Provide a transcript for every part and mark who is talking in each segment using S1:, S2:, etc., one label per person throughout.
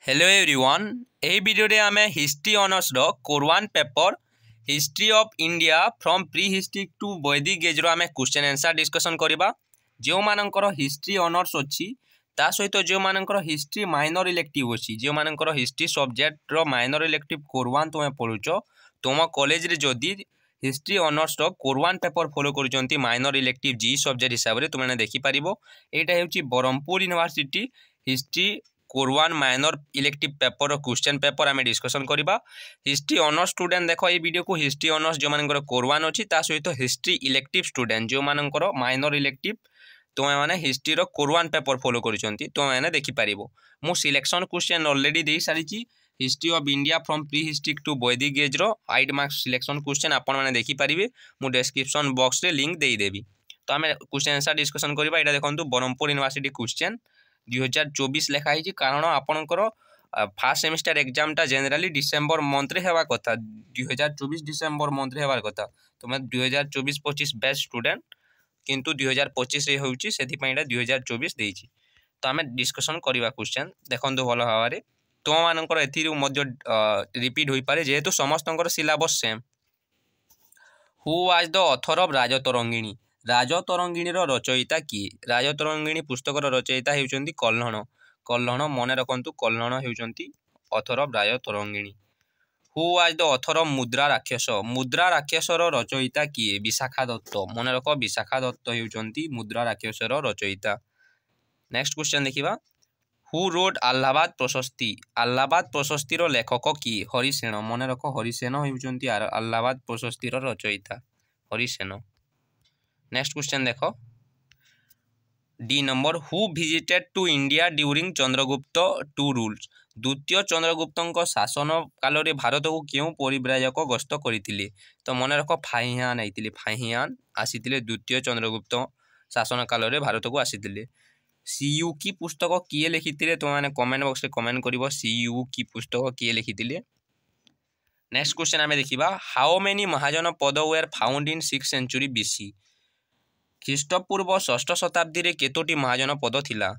S1: Hello everyone एही video रे आमे हिस्ट्री ऑनर्स रो core 1 paper history of India from prehistory to Vedic age रो आमे क्वेश्चन आंसर डिस्कशन करबा। जो मानकर हिस्ट्री ऑनर्स अछि ता सहित जो मानकर हिस्ट्री माइनर इलेक्टिव अछि जो मानकर हिस्ट्री सब्जेक्ट रो माइनर इलेक्टिव कोर 1 तुमे पढुचो तुम कॉलेज रे जदी हिस्ट्री ऑनर्स रो कोर 1 पेपर फॉलो करजंती माइनर इलेक्टिव जी सब्जेक्ट हिसाब रे तुमने देखि परिबो। एटा हेउची Berhampur university history core 1 minor elective paper question paper आम डिस्कसन करबा। हिस्ट्री ऑनर्स स्टूडेंट देख ये वीडियो को हिस्ट्री ऑनर्स जो मानकर कोर 1 अछि ता सहित हिस्ट्री इलेक्टिव स्टूडेंट जो मानकर माइनर इलेक्टिव तुमे माने हिस्ट्री रो कोर 1 पेपर फॉलो करछंती तुमे माने देखि परिबो। मु सिलेक्शन क्वेश्चन ऑलरेडी देई सारिची history of India from prehistory to Vedic age रो 8 मार्क्स सिलेक्शन क्वेश्चन आपण माने देखि परिबे। मु डिस्क्रिप्शन बॉक्स रे लिंक देई देबी। तो आमे क्वेश्चन आंसर डिस्कशन करबा। एटा देखंतु ब्रह्मपुर यूनिवर्सिटी क्वेश्चन 2024 लिखाई कारण आपणकर फास्ट सेमिस्टर एग्जाम टा जनरली डिसेंबर मंथ रे हेवा कथा 2024 डिसेंबर मंथ रे हेवार कथा। तो मैं 2024-25 बैच स्टूडेंट किंतु 2025 रे होउची सेथि पइडा 2024 देइची। तो आमे डिस्कशन करबा क्वेश्चन देखंतु भलो भाबरे तो मानकर एथि मध्य रिपीट होई पारे जेहेतु समस्तंकर syllabus same. Who was the author of Rajatarangini Rajatarangini रचयिता किए? राजतरंगिणी पुस्तकर रचयिता हेउचंती कल्हण। कल्हण मने रखंतु कल्हण हेउचंती author of Rajatarangini. Who was the author of Mudrarakshasa मुद्रा राक्षसर रचयिता किए? विशाखा दत्त मने रख विशाखा दत्त हेउचंती मुद्रा राक्षसर रचयिता। नेक्स्ट क्वेश्चन देखिबा। हु रोड अलाहाबाद प्रशस्ति अलाहाबाद प्रशस्तिर लेखक किए? हरिसेन मने रख हरिसेन हेउचंती अलाहाबाद प्रशस्तिर रचयिता हरिसेन। नेक्स्ट क्वेश्चन देखो डी number who visited to India during Chandragupta two rules द्वितीय चंद्रगुप्त शासन काल रे भारत को क्यों परिव्राजक गस्त करथिले? तो मन रख फाहियान आइतिले फाहियान आसीतिले द्वितीय चंद्रगुप्त शासन काल रे भारत को आसीतिले। सीयू की पुस्तक किए लिखिथिले? तो माने कमेंट बॉक्स रे कमेंट करिवो सीयू की पुस्तक किए लिखिथिले। नेक्स्ट क्वेश्चन आमे देखिबा how many Mahajanapada were found in 6th century BC ख्रीष्टपूर्व 6th शताब्दी रे केतोटी महाजन पद थिला?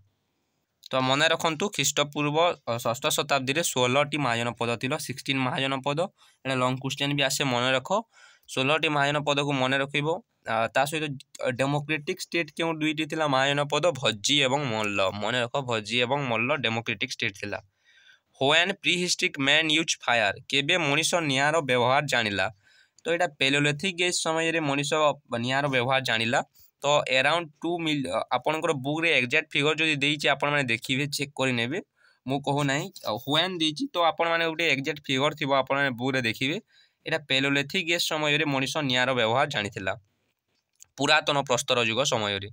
S1: तो मन रखंतु ख्रीष्टपूर्व 6th शताब्दी रे 16 टी महाजन पद थिला 16 महाजन पद। एटा लॉन्ग क्वेश्चन भी आसे मन रख 16 टी महाजन पद को मन रखिबो। ता सहित डेमोक्रेटिक स्टेट क्यों दुईटी थिला महाजन पद भज्जी एवं मल्ल मन रख भज्जी एवं मल्ल डेमोक्रेटिक स्टेट थिला। When pre historic man use fire केबे मनीष निआर व्यवहार जानिला? तो एटा पेलोलिथिक एज समय रे मनीष निआर व्यवहार जानिला। तो अराउंड 2 मिलियन आपनकर बुक रे एग्जैक्ट फिगर जदि देइछि आपण माने देखिबे चेक करि नेबे मु कहू नाही व्हेन देइछि तो आपण माने उटे एग्जैक्ट फिगर थिबो आपण माने बुक रे देखिबे एटा पेलोलिथिक एज समय रे मनीष निआर व्यवहार जानिथिला पुरातन प्रस्तर युग समय रे।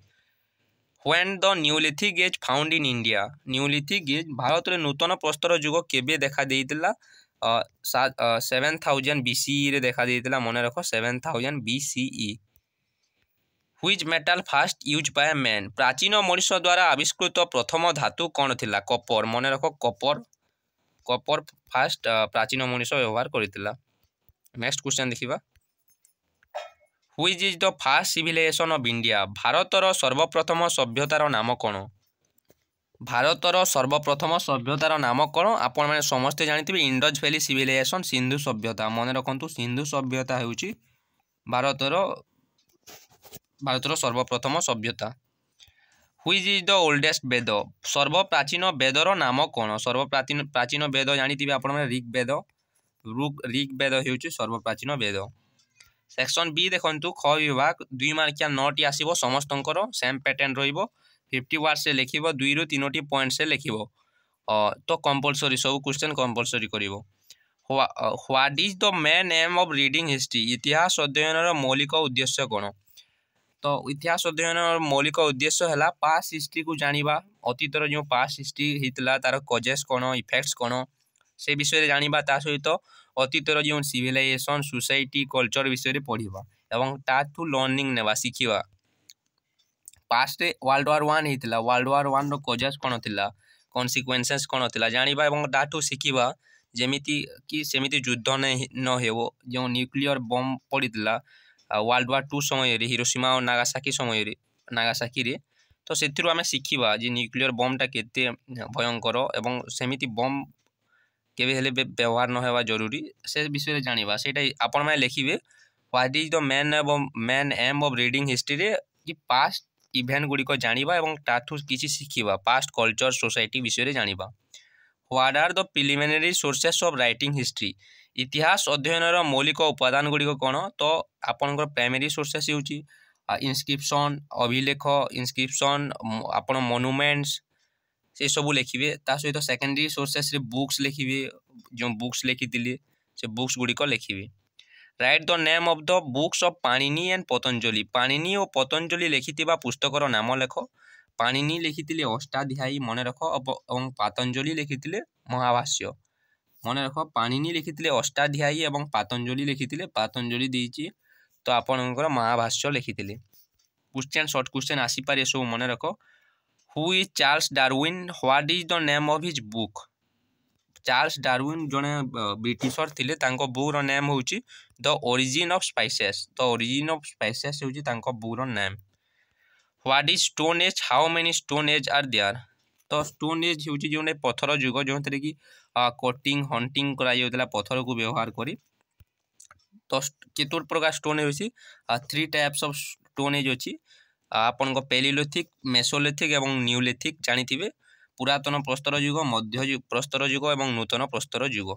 S1: When the neolithic age found in India neolithic age Bharat रे नूतन प्रस्तर युग केबे देखा देइतिला? 7000 बीसीई रे देखा देइतिला मन रखो 7000 BCE. Which metal fast use by man प्राचीन मनुष्य द्वारा आविष्कृत प्रथम धातु कौन थिला? कपर मन रखो कपर कपर फास्ट प्राचीन मनुष्य व्यवहार करथिला। नेक्स्ट क्वेश्चन देखिबा which is the first civilisation of India भारतर सर्वप्रथम सभ्यतार नाम कौन? भारतर सर्वप्रथम सभ्यतार नाम कौन? आपण माने समस्ते जानिथिबे इंडस वैली सिविलाइजेशन सिंधु सभ्यता मन रखंतु सिंधु सभ्यता हेउची भारतर सर्वप्रथम सभ्यता। Which is the oldest Veda सर्वप्राचीन वेदर नाम कौन? सर्वप्राचीन वेद जानिथिबे आपण माने ऋग्वेद ऋग्वेद हेउची सर्वप्राचीन वेद। सेक्शन बी देखंतु ख विभाग 2 मार्किया 9 टी आसीबो समस्तंकर सेम पैटर्न रहिबो 50 वर्ड्स से लिखिबो 2 रु 3 टी पॉइंट से लिखिबो। तो कंपलसरी सब क्वेश्चन कंपलसरी करिवो। What is the main aim of reading history इतिहास अध्ययन मौलिक उद्देश्य कौन? तो इतिहास अध्ययन मौलिक उद्देश्य है पास्ट हिस्ट्री को जानिबा अतीतर जो पास्ट हिस्ट्री हितला तार कजेस कौन इफेक्ट्स कौन से विषय जानिबा ता सहित अतीतर जो सिविलाइजेशन सोसाइटी कल्चर विषय पढ़िबा एवं ताठू लर्निंग नेबा सिखिबा। पास्ट वर्ल्ड वार 1 हितला वर्ल्ड वार 1 रो कजेस कौन थिला कॉन्सिक्वेंसेस कौन थिला जानिबा एवं ताठू सिखिबा जेमिति कि सेमिति युद्ध न हेबो जो न्यूक्लियर बम पड़ितला वर्ल्ड वार 2 समय रे हिरोशिमा और नागासाकी रे तो सेथिरु आमे सिखिबा जे न्यूक्लियर बम टा केते भयंकर एवं सेमिति बम केबे हेले व्यवहार न हेबा जरूरी से विषय जानिबा सेटा आपण माने लिखिबे what is the main aim of reading history रे कि पास्ट इवेंट गुडी को जानिबा एवं ताठू किछि सिखिबा पास्ट कल्चर सोसाइटी विषय रे जानिबा what are the preliminary sources of writing history इतिहास अध्ययन रो मौलिक उपादान गुडी को कोन तो आपनकर प्राइमरी सोर्सेस होची इनस्क्रिप्शन अभिलेख इनस्क्रिप्शन आपण मोनुमेंट्स से सब लिखिए ता सहित सेकेंडरी सोर्सेस रे बुक्स लिखिए जो बुक्स लिखिथिले से बुक्स गुडी को लिखिए right the name of the books of Panini and Patanjali Panini और पतंजलि लिखिथिबा पुस्तकर नाम लेख पाणिनि लिखिथिले अष्टाध्यायी मन रख और पतंजलि लिखिथिले महाभाष्य मन रख पाणिनि लिखिथिले अष्टाध्यायी और पतंजलि लिखिथिले पतंजलि देछि तो आपनकर महाभाष्य लिखिथिले क्वेश्चन शॉर्ट क्वेश्चन आसी पारे सब मन रख who is Charles Darwin what is the name of his book Charles Darwin जने ब्रिटिशर थिले तांको बुक रो नेम होची the origin of spices the origin of spices होची तांको बुक रो name what is stone age how many stone age are there तो stone age होची जोने पत्थर युग जोंतरे की कटिंग हंटिंग करा जाउतला पत्थर को व्यवहार करी तो केतोर प्रकार स्टोन होची 3 टाइप्स ऑफ स्टोन एज होची आपन को पेलियोलिथिक मेसोलिथिक एवं न्यूलिथिक जानिथिबे पुरातन प्रस्तर युग मध्य प्रस्तर युग एवं नूतन प्रस्तर युग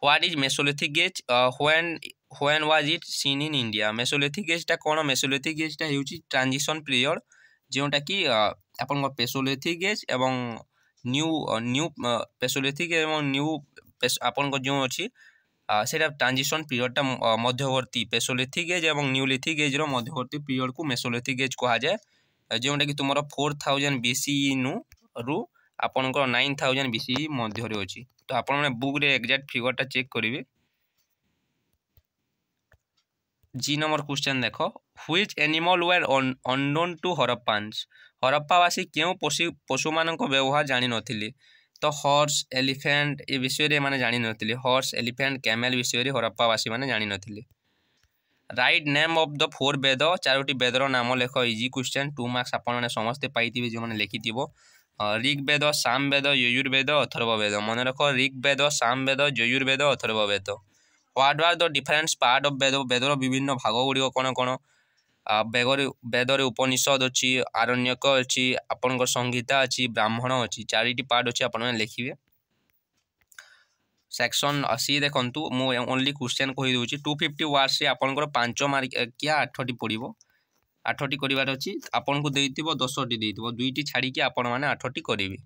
S1: what is Mesolithic as when was it seen in India Mesolithic as ता कोन मेसोलिथिक एज ता हेउची ट्रांजिशन पीरियड जोंटा कि आपन को पेसोलिथिक एज एवं न्यू पेसोलिथिक एवं न्यू आपन को जो अछि सेटा ट्रांजिशन पीरियड ता मध्यवर्ती पेसोलिथिक एज एवं न्यूलिथिक एज रो मध्यवर्ती पीरियड को मेसोलिथिक एज कहा जाए जोंटा कि तुमरो 4000 बीसीई नु रु आपनकर 9000 बीसीई मध्य रे अछि तो आपन माने बुक रे एग्जैक्ट फिगर ता चेक करिवे जी नंबर क्वेश्चन देखो which animal were unknown to Harappans हरप्पावासी क्यों पशु मानक व्यवहार जानि नथिले तो हॉर्स एलिफेंट ए विषय रे माने जानि नथिले हॉर्स एलिफेंट कैमल विषय रे हरप्पावासी माने जानि नथिले write name of the 4 Veda चारोटी वेदर नाम लेख इजी क्वेश्चन 2 मार्क्स आपन माने समस्त पाइतिबे जे माने लिखितिबो ऋग्वेद सामवेद यजुर्वेद अथर्ववेद मन रख Rigveda Samaveda Yajurveda Atharvaveda what are the different part of Veda वेदर विभिन्न भाग गुडी कोन कोन वेदर उपनिषद अच्छी आरण्यक अच्छी आपन संहिता अच्छी ब्राह्मण अच्छी चारिटी पार्ट अच्छी आपन लिखिए सेक्शन 80 देखंतु मु ओनली क्वेश्चन कहि दोची 250 वर्ड्स से आपनकर 5 मार्क क्या 8टी पड़िबो 8टी करिवार अछि आपन को देइतिबो 10टी देइतिबो दुईटी छाडी कि आपन माने 8टी करिवे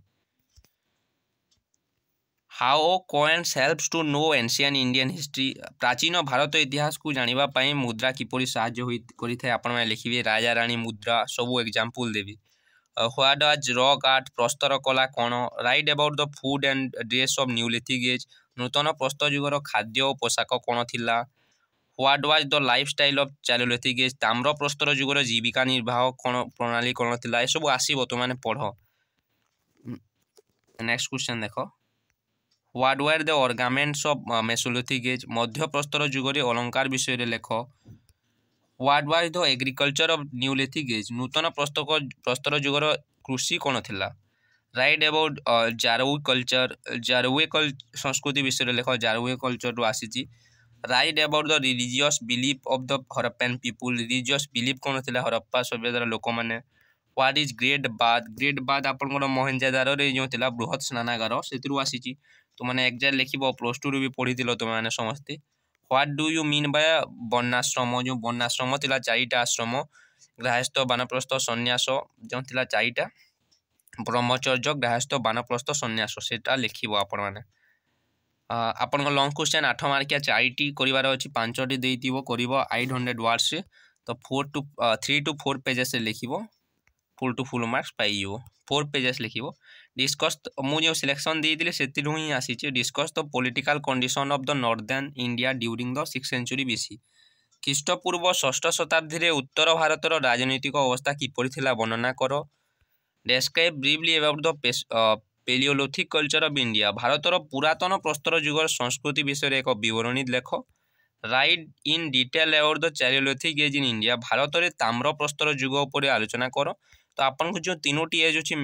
S1: how coins helps to know ancient Indian history प्राचीन भारत इतिहास को जानिबा पई मुद्रा किपरि सहाय्य होई करिथाय आपन माने लिखिबे राजा रानी मुद्रा सब एग्जांपल देबी व्हाट वाज रॉक आर्ट प्रस्तर कला कोन write about the food and dress of Neolithic age नूतन प्रस्तर युगर खाद्य और पोशाक कोन थिला what was the lifestyle of Chalcolithic age ताम्र प्रस्तर युगर जीविका निर्वाह कोन प्रणाली कोन थिला ए सब आसीबो तो माने पढो नेक्स्ट क्वेश्चन देखो what were the ornaments of Mesolithic age मध्य प्रस्तर युगर अलंकार विषय रे लेख what was the agriculture of Neolithic age नूतन प्रस्तर युगर कृषि कोन थिला राइट अबाउट जारवे संस्कृति विषय लेख जारवे कल्चर रु आसीची write about the religious belief of the Harappan people religious belief कोन थिला हरप्पा सभ्यतार लोक माने व्हाट इज ग्रेट बाथ आपन मोहनजोदारो रे जो थिला बृहत स्नानागार सेतिरु आसीची तो माने एग्जैक्ट लिखिबो प्लस 2 रु भी पढितिलो तो माने समस्ते what do you mean by वर्णाश्रम जो वर्णाश्रम थिला चारिटा आश्रम गृहस्थ वानप्रस्थ सन्यास जो थिला चारिटा ब्रह्मचर्य गृहस्थ वानप्रस्थ सन्यास सेटा लिखिबो आपन माने आपन लॉन्ग क्वेश्चन 8 मार्किया चारिटी करिवार अछि 5टी देइतिबो करिवो 800 वर्ड्स से तो 3 to 4 पेजेस से लिखिबो फुल टू फुल मार्क्स पाइयो 4 पेजेस लिखिबो डिस्कस मु जो सिलेक्शन देइतिले सेतिरु ही आसीचे discuss the political condition of the northern India during the 6th century BC ख्रीष्टपूर्व 6ठ शताब्दी उत्तर भारतर राजनीतिक अवस्था किपरि थिला वर्णना करो describe briefly about the Paleolithic culture of India भारतर पुरातन प्रस्तर युगर संस्कृति विषय एक विवरणी लेख write in detail about the Chalcolithic age in India Bharat में ताम्र प्रस्तर युग उपर आलोचना कर तो आपन को जो 3टी एज अच्छी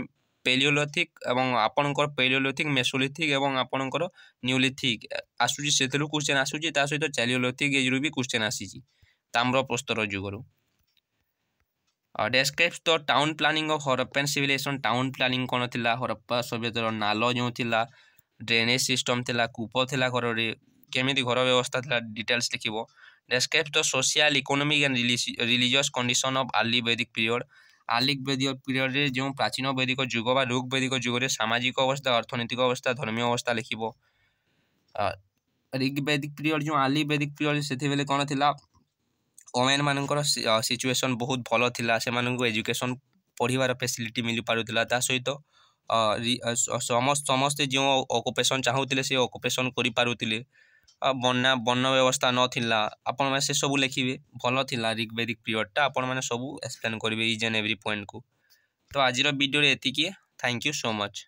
S1: पेलियोलिथिक एवं आपणकर पेलियोलिथिक मेसोलिथिक एवं आपणकर न्यूलिथिक आसूची सेथुरु क्वेश्चन आसूची ता सहित चैलियोलिथिक एज रु भी क्वेश्चन आसीची ताम्र प्रस्तर युगरु describes the town planning of Harappan civilization town planning कोन थिला हरप्पा सभ्यतार नालो जो थिला ड्रेनेज सिस्टम थिला कूप थिला घर रे केमिति घर व्यवस्था थिला details लिखिबो describes the social economic and religious condition of early Vedic period आलिक वैदिक पीरियड रे जो प्राचीन वैदिक युग बा ऋग वैदिक युग रे सामाजिक अवस्था अर्थनैतिक अवस्था धर्मीय अवस्था लिखिबो ऋग वैदिक पीरियड जो आली वैदिक पीरियड सेथे बेले कोन थिला ओमेन मानकर सिचुएशन बहुत भल थिला से माननको एजुकेशन पढ़िबार फैसिलिटी मिली पारुथिला ता सहित समस्त जो ऑक्युपेशन चाहूतिले से ऑक्युपेशन करि पारुथिले बन्ना बन्न व्यवस्था न थिला आपण माने से सब लिखिबे भल थिला ऋग वैदिक पीरियड ता आपण माने सब एक्सप्लेन करिवे ईच एंड एवरी पॉइंट को तो आजिर वीडियो रे एतिकी थैंक यू सो मच।